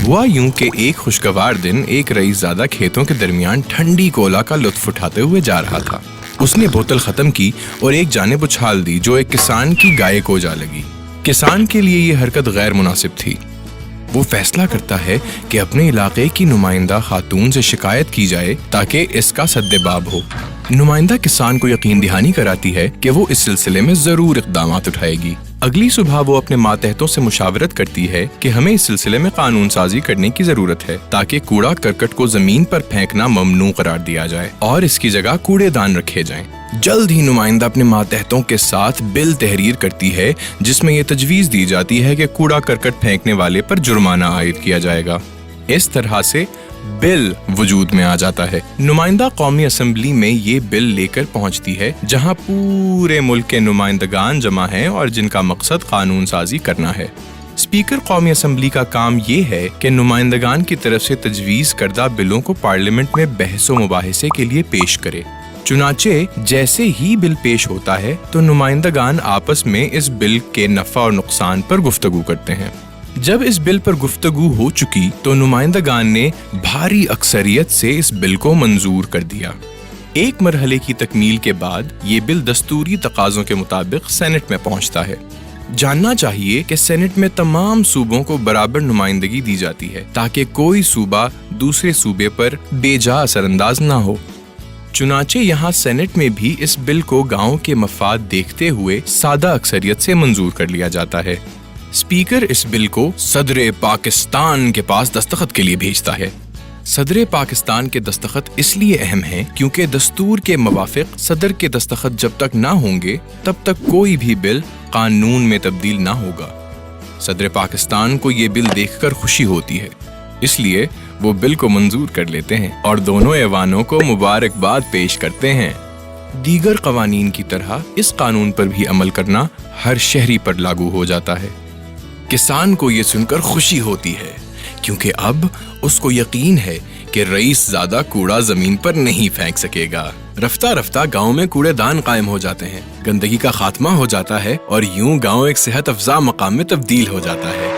ہوا یوں کہ ایک خوشگوار دن ایک رئیس زادہ کھیتوں کے درمیان ٹھنڈی کولا کا لطف اٹھاتے ہوئے جا رہا تھا۔ اس نے بوتل ختم کی اور ایک جانب اچھال دی جو ایک کسان کی گائے کو جا لگی۔ کسان کے لیے یہ حرکت غیر مناسب تھی۔ وہ فیصلہ کرتا ہے کہ اپنے علاقے کی نمائندہ خاتون سے شکایت کی جائے تاکہ اس کا سدباب ہو۔ نمائندہ کسان کو یقین دہانی کراتی ہے کہ وہ اس سلسلے میں ضرور اقدامات اٹھائے گی۔ اگلی صبح وہ اپنے ماتحتوں سے مشاورت کرتی ہے کہ ہمیں اس سلسلے میں قانون سازی کرنے کی ضرورت ہے تاکہ کوڑا کرکٹ کو زمین پر پھینکنا ممنوع قرار دیا جائے اور اس کی جگہ کوڑے دان رکھے جائیں۔ جلد ہی نمائندہ اپنے ماتحتوں کے ساتھ بل تحریر کرتی ہے جس میں یہ تجویز دی جاتی ہے کہ کوڑا کرکٹ پھینکنے والے پر جرمانہ عائد کیا جائے گا۔ اس طرح سے بل وجود میں آ جاتا ہے۔ نمائندہ قومی اسمبلی میں یہ بل لے کر پہنچتی ہے جہاں پورے ملک کے نمائندگان جمع ہیں اور جن کا مقصد قانون سازی کرنا ہے۔ اسپیکر قومی اسمبلی کا کام یہ ہے کہ نمائندگان کی طرف سے تجویز کردہ بلوں کو پارلیمنٹ میں بحث و مباحثے کے لیے پیش کرے۔ چنانچہ جیسے ہی بل پیش ہوتا ہے تو نمائندگان آپس میں اس بل کے نفع اور نقصان پر گفتگو کرتے ہیں۔ جب اس بل پر گفتگو ہو چکی تو نمائندگان نے بھاری اکثریت سے اس بل کو منظور کر دیا۔ ایک مرحلے کی تکمیل کے بعد یہ بل دستوری تقاضوں کے مطابق سینٹ میں پہنچتا ہے۔ جاننا چاہیے کہ سینٹ میں تمام صوبوں کو برابر نمائندگی دی جاتی ہے تاکہ کوئی صوبہ دوسرے صوبے پر بے جا اثر انداز نہ ہو۔ چنانچہ یہاں سینٹ میں بھی اس بل کو گاؤں کے مفاد دیکھتے ہوئے سادہ اکثریت سے منظور کر لیا جاتا ہے۔ اسپیکر اس بل کو صدر پاکستان کے پاس دستخط کے لیے بھیجتا ہے۔ صدر پاکستان کے دستخط اس لیے اہم ہیں کیونکہ دستور کے موافق صدر کے دستخط جب تک نہ ہوں گے تب تک کوئی بھی بل قانون میں تبدیل نہ ہوگا۔ صدر پاکستان کو یہ بل دیکھ کر خوشی ہوتی ہے، اس لیے وہ بل کو منظور کر لیتے ہیں اور دونوں ایوانوں کو مبارکباد پیش کرتے ہیں۔ دیگر قوانین کی طرح اس قانون پر بھی عمل کرنا ہر شہری پر لاگو ہو جاتا ہے۔ کسان کو یہ سن کر خوشی ہوتی ہے کیونکہ اب اس کو یقین ہے کہ رئیس زادہ کوڑا زمین پر نہیں پھینک سکے گا۔ رفتہ رفتہ گاؤں میں کوڑے دان قائم ہو جاتے ہیں، گندگی کا خاتمہ ہو جاتا ہے اور یوں گاؤں ایک صحت افزا مقام میں تبدیل ہو جاتا ہے۔